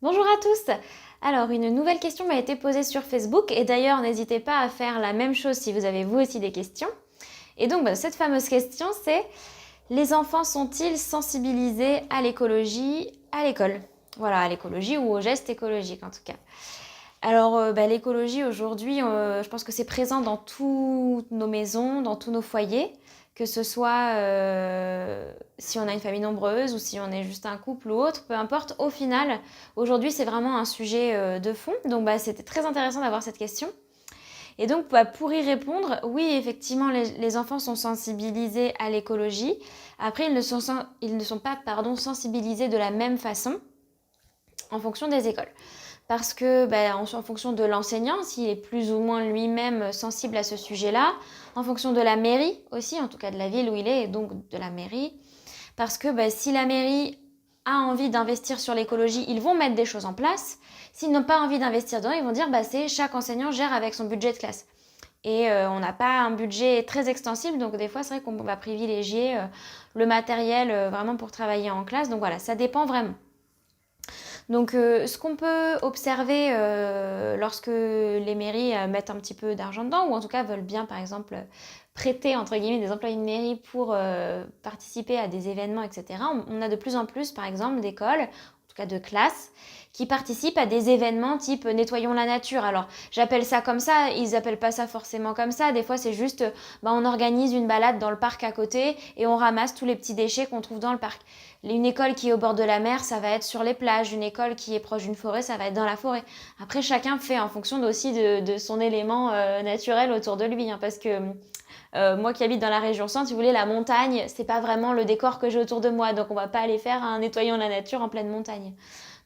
Bonjour à tous! Alors, une nouvelle question m'a été posée sur Facebook et d'ailleurs, n'hésitez pas à faire la même chose si vous avez vous aussi des questions. Et donc, cette fameuse question, c'est: les enfants sont-ils sensibilisés à l'écologie à l'école? Voilà, à l'écologie ou aux gestes écologiques en tout cas. Alors, l'écologie aujourd'hui, je pense que c'est présent dans toutes nos maisons, dans tous nos foyers, que ce soit si on a une famille nombreuse ou si on est juste un couple ou autre, peu importe. Au final, aujourd'hui, c'est vraiment un sujet de fond. Donc, c'était très intéressant d'avoir cette question. Et donc, pour y répondre, oui, effectivement, les enfants sont sensibilisés à l'écologie. Après, ils ne sont pas, sensibilisés de la même façon en fonction des écoles. Parce que, en fonction de l'enseignant, s'il est plus ou moins lui-même sensible à ce sujet-là, en fonction de la mairie aussi, en tout cas de la ville où il est, et donc de la mairie. Parce que si la mairie a envie d'investir sur l'écologie, ils vont mettre des choses en place. S'ils n'ont pas envie d'investir dedans, ils vont dire c'est chaque enseignant gère avec son budget de classe. Et on n'a pas un budget très extensible, donc des fois c'est vrai qu'on va privilégier le matériel vraiment pour travailler en classe. Donc voilà, ça dépend vraiment. Donc, ce qu'on peut observer lorsque les mairies mettent un petit peu d'argent dedans, ou en tout cas veulent bien, par exemple, prêter, entre guillemets, des employés de mairie pour participer à des événements, etc. On a de plus en plus, par exemple, d'écoles, en tout cas de classes, qui participent à des événements type nettoyons la nature. Alors, j'appelle ça comme ça, ils appellent pas ça forcément comme ça. Des fois, c'est juste, on organise une balade dans le parc à côté et on ramasse tous les petits déchets qu'on trouve dans le parc. Une école qui est au bord de la mer, ça va être sur les plages. Une école qui est proche d'une forêt, ça va être dans la forêt. Après, chacun fait en fonction aussi de son élément naturel autour de lui. Parce que moi qui habite dans la région centre, si vous voulez, la montagne, c'est pas vraiment le décor que j'ai autour de moi. Donc on va pas aller faire un nettoyant la nature en pleine montagne.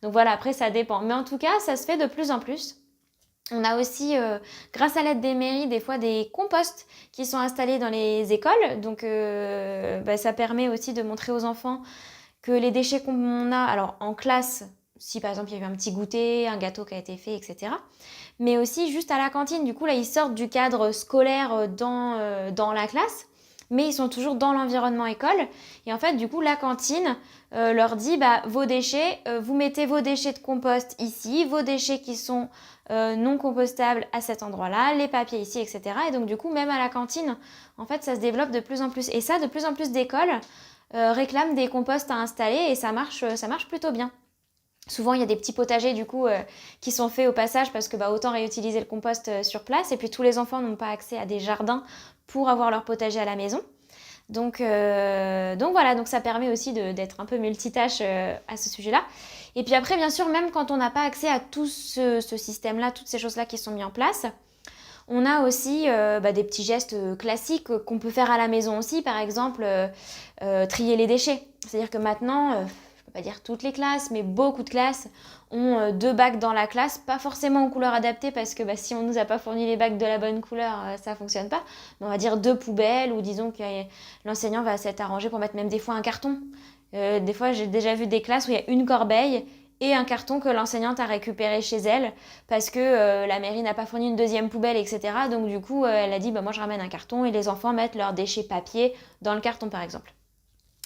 Donc voilà, après ça dépend. Mais en tout cas, ça se fait de plus en plus. On a aussi, grâce à l'aide des mairies, des fois des composts qui sont installés dans les écoles. Donc ça permet aussi de montrer aux enfants que les déchets qu'on a, alors en classe, si par exemple il y a eu un petit goûter, un gâteau qui a été fait, etc. Mais aussi juste à la cantine. Du coup, là, ils sortent du cadre scolaire dans la classe, mais ils sont toujours dans l'environnement école. Et en fait, du coup, la cantine leur dit, vos déchets, vous mettez vos déchets de compost ici, vos déchets qui sont non compostables à cet endroit-là, les papiers ici, etc. Et donc, du coup, même à la cantine, en fait, ça se développe de plus en plus. Et ça, de plus en plus d'écoles réclament des composts à installer et ça marche plutôt bien. Souvent, il y a des petits potagers du coup qui sont faits au passage parce que autant réutiliser le compost sur place. Et puis tous les enfants n'ont pas accès à des jardins pour avoir leur potager à la maison. Donc voilà, donc ça permet aussi d'être un peu multitâche à ce sujet-là. Et puis après, bien sûr, même quand on n'a pas accès à tout ce système-là, toutes ces choses-là qui sont mises en place, on a aussi des petits gestes classiques qu'on peut faire à la maison aussi. Par exemple, trier les déchets. C'est-à-dire que maintenant, je peux pas dire toutes les classes, mais beaucoup de classes ont deux bacs dans la classe, pas forcément en couleur adaptée parce que si on nous a pas fourni les bacs de la bonne couleur, ça fonctionne pas. Mais on va dire deux poubelles ou disons que l'enseignant va s'être arrangé pour mettre même des fois un carton. Des fois, j'ai déjà vu des classes où il y a une corbeille et un carton que l'enseignante a récupéré chez elle parce que la mairie n'a pas fourni une deuxième poubelle, etc. Donc du coup, elle a dit moi je ramène un carton et les enfants mettent leurs déchets papier dans le carton par exemple.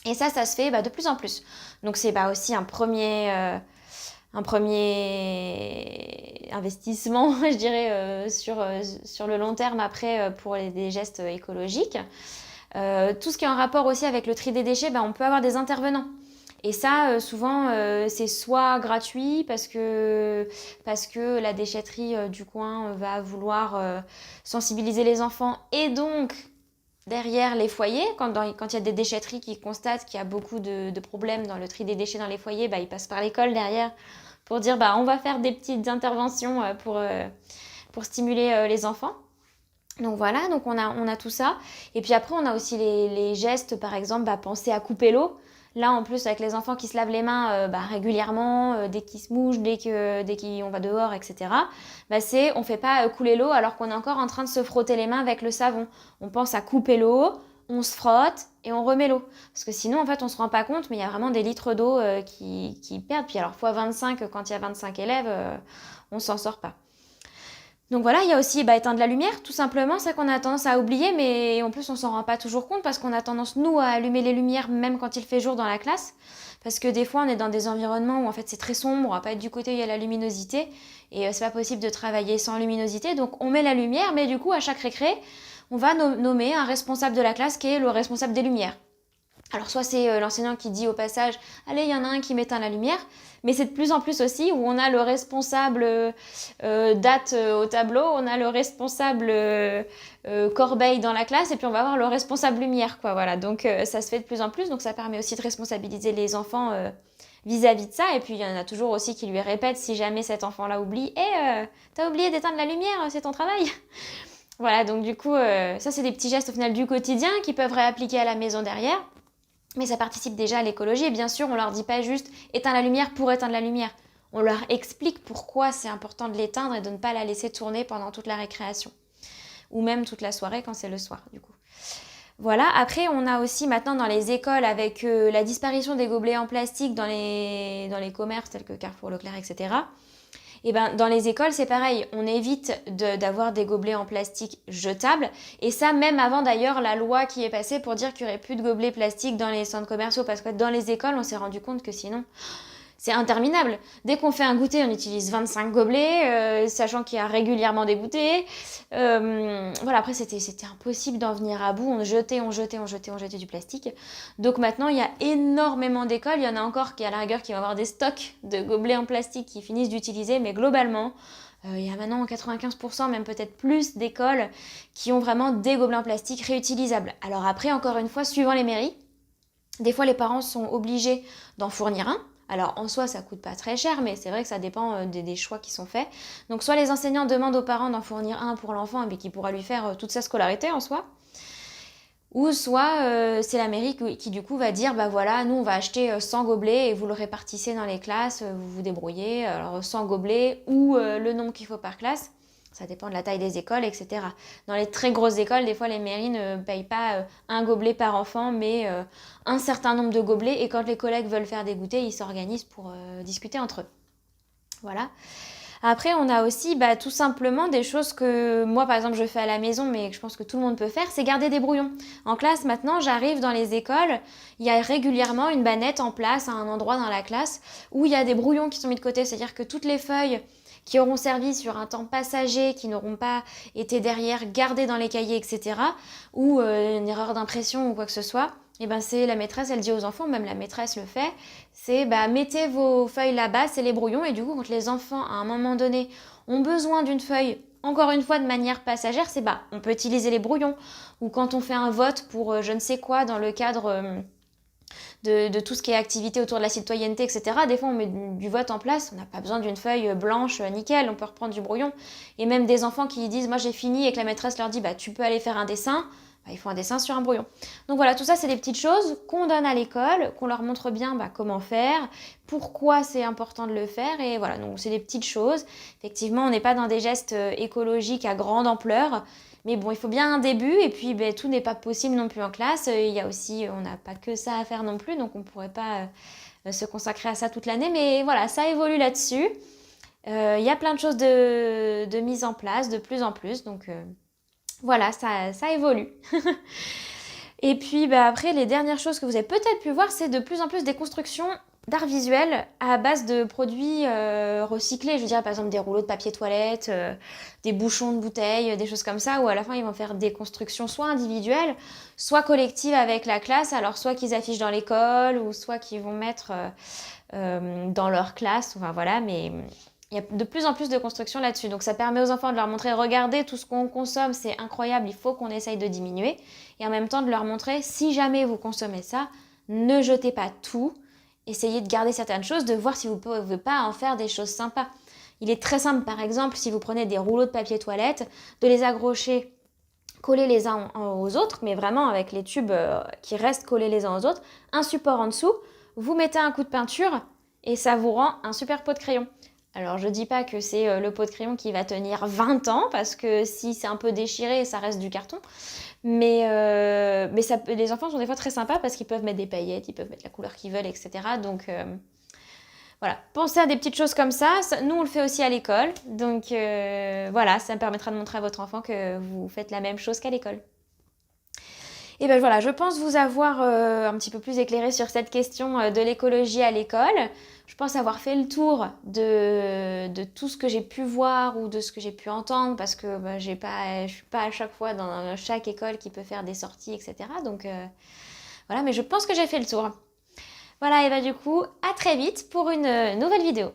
Et ça se fait de plus en plus. Donc c'est aussi un premier investissement, je dirais, sur le long terme après pour des gestes écologiques. Tout ce qui est en rapport aussi avec le tri des déchets, on peut avoir des intervenants. Et ça, souvent, c'est soit gratuit parce que la déchetterie du coin va vouloir sensibiliser les enfants et donc derrière les foyers, quand il y a des déchetteries qui constatent qu'il y a beaucoup de problèmes dans le tri des déchets dans les foyers, ils passent par l'école derrière pour dire on va faire des petites interventions pour stimuler les enfants. Donc voilà, donc on a tout ça. Et puis après, on a aussi les gestes, par exemple, penser à couper l'eau. Là, en plus, avec les enfants qui se lavent les mains régulièrement, dès qu'ils se mouchent, dès qu'on va dehors, etc. On fait pas couler l'eau alors qu'on est encore en train de se frotter les mains avec le savon. On pense à couper l'eau, on se frotte et on remet l'eau. Parce que sinon, en fait, on se rend pas compte, mais il y a vraiment des litres d'eau qui perdent. Puis alors, fois 25, quand il y a 25 élèves, on s'en sort pas. Donc voilà, il y a aussi éteindre la lumière, tout simplement, c'est ça qu'on a tendance à oublier, mais en plus on s'en rend pas toujours compte parce qu'on a tendance, nous, à allumer les lumières même quand il fait jour dans la classe. parce que des fois on est dans des environnements où en fait c'est très sombre, on va pas être du côté où il y a la luminosité, et c'est pas possible de travailler sans luminosité, donc on met la lumière, mais du coup à chaque récré, on va nommer un responsable de la classe qui est le responsable des lumières. Alors soit c'est l'enseignant qui dit au passage « Allez, il y en a un qui m'éteint la lumière », mais c'est de plus en plus aussi où on a le responsable date au tableau, on a le responsable corbeille dans la classe, et puis on va avoir le responsable lumière, quoi, voilà. Donc ça se fait de plus en plus, donc ça permet aussi de responsabiliser les enfants vis-à-vis de ça, et puis il y en a toujours aussi qui lui répètent si jamais cet enfant-là oublie « t'as oublié d'éteindre la lumière, c'est ton travail !» Voilà, donc du coup, ça c'est des petits gestes au final du quotidien qui peuvent réappliquer à la maison derrière. Mais ça participe déjà à l'écologie, et bien sûr, on leur dit pas juste « éteins la lumière pour éteindre la lumière ». On leur explique pourquoi c'est important de l'éteindre et de ne pas la laisser tourner pendant toute la récréation. Ou même toute la soirée quand c'est le soir, du coup. Voilà, après on a aussi maintenant dans les écoles, avec la disparition des gobelets en plastique dans les commerces tels que Carrefour, Leclerc, etc. Et ben, dans les écoles, c'est pareil, on évite d'avoir des gobelets en plastique jetables. Et ça, même avant d'ailleurs la loi qui est passée pour dire qu'il n'y aurait plus de gobelets plastiques dans les centres commerciaux. Parce que dans les écoles, on s'est rendu compte que sinon, c'est interminable. Dès qu'on fait un goûter, on utilise 25 gobelets, sachant qu'il y a régulièrement des goûters. Voilà, après, c'était impossible d'en venir à bout. On jetait du plastique. Donc maintenant, il y a énormément d'écoles. Il y en a encore qui, à la rigueur, qui vont avoir des stocks de gobelets en plastique qui finissent d'utiliser. Mais globalement, il y a maintenant 95%, même peut-être plus, d'écoles qui ont vraiment des gobelets en plastique réutilisables. Alors après, encore une fois, suivant les mairies, des fois, les parents sont obligés d'en fournir un. Alors en soi ça coûte pas très cher, mais c'est vrai que ça dépend des choix qui sont faits. Donc soit les enseignants demandent aux parents d'en fournir un pour l'enfant, mais qui pourra lui faire toute sa scolarité en soi, ou soit c'est la mairie qui du coup va dire bah voilà, nous on va acheter 100 gobelets et vous le répartissez dans les classes, vous vous débrouillez, alors 100 gobelets ou le nombre qu'il faut par classe. Ça dépend de la taille des écoles, etc. Dans les très grosses écoles, des fois, les mairies ne payent pas un gobelet par enfant, mais un certain nombre de gobelets. Et quand les collègues veulent faire des goûters, ils s'organisent pour discuter entre eux. Voilà. Après, on a aussi tout simplement des choses que moi, par exemple, je fais à la maison, mais que je pense que tout le monde peut faire, c'est garder des brouillons. En classe, maintenant, j'arrive dans les écoles, il y a régulièrement une bannette en place à un endroit dans la classe où il y a des brouillons qui sont mis de côté. C'est-à-dire que toutes les feuilles qui auront servi sur un temps passager, qui n'auront pas été derrière gardées dans les cahiers, etc., ou une erreur d'impression ou quoi que ce soit, et ben c'est la maîtresse, elle dit aux enfants, même la maîtresse le fait, c'est mettez vos feuilles là-bas, c'est les brouillons, et du coup quand les enfants à un moment donné ont besoin d'une feuille, encore une fois de manière passagère, c'est on peut utiliser les brouillons, ou quand on fait un vote pour je ne sais quoi dans le cadre de tout ce qui est activité autour de la citoyenneté, etc. Des fois, on met du vote en place, on n'a pas besoin d'une feuille blanche, nickel, on peut reprendre du brouillon. Et même des enfants qui disent « moi j'ai fini » et que la maîtresse leur dit « tu peux aller faire un dessin », ils font un dessin sur un brouillon. Donc voilà, tout ça, c'est des petites choses qu'on donne à l'école, qu'on leur montre bien comment faire, pourquoi c'est important de le faire, et voilà, donc c'est des petites choses. Effectivement, on n'est pas dans des gestes écologiques à grande ampleur, mais bon, il faut bien un début, et puis tout n'est pas possible non plus en classe. Il y a aussi, on n'a pas que ça à faire non plus, donc on ne pourrait pas se consacrer à ça toute l'année, mais voilà, ça évolue là-dessus. Il y a plein de choses de mise en place, de plus en plus, donc voilà, ça évolue. Et puis après, les dernières choses que vous avez peut-être pu voir, c'est de plus en plus des constructions d'art visuel à base de produits recyclés. Je veux dire, par exemple, des rouleaux de papier toilette, des bouchons de bouteilles, des choses comme ça, où à la fin, ils vont faire des constructions soit individuelles, soit collectives avec la classe. Alors, soit qu'ils affichent dans l'école, ou soit qu'ils vont mettre dans leur classe. Enfin, voilà, mais il y a de plus en plus de constructions là-dessus. Donc, ça permet aux enfants de leur montrer, regardez, tout ce qu'on consomme, c'est incroyable, il faut qu'on essaye de diminuer. Et en même temps, de leur montrer, si jamais vous consommez ça, ne jetez pas tout. Essayez de garder certaines choses, de voir si vous ne pouvez pas en faire des choses sympas. Il est très simple, par exemple, si vous prenez des rouleaux de papier toilette, de les accrocher, coller les uns aux autres, mais vraiment avec les tubes qui restent collés les uns aux autres, un support en dessous, vous mettez un coup de peinture et ça vous rend un super pot de crayon. Alors je dis pas que c'est le pot de crayon qui va tenir 20 ans, parce que si c'est un peu déchiré, ça reste du carton. Mais les enfants sont des fois très sympas parce qu'ils peuvent mettre des paillettes, ils peuvent mettre la couleur qu'ils veulent, etc. Donc voilà, pensez à des petites choses comme ça. Nous, on le fait aussi à l'école. Donc voilà, ça me permettra de montrer à votre enfant que vous faites la même chose qu'à l'école. Et ben voilà, je pense vous avoir un petit peu plus éclairé sur cette question de l'écologie à l'école. Je pense avoir fait le tour de tout ce que j'ai pu voir ou de ce que j'ai pu entendre parce que bah, je suis pas à chaque fois dans chaque école qui peut faire des sorties, etc. Donc voilà, mais je pense que j'ai fait le tour. Voilà, et bah du coup, à très vite pour une nouvelle vidéo.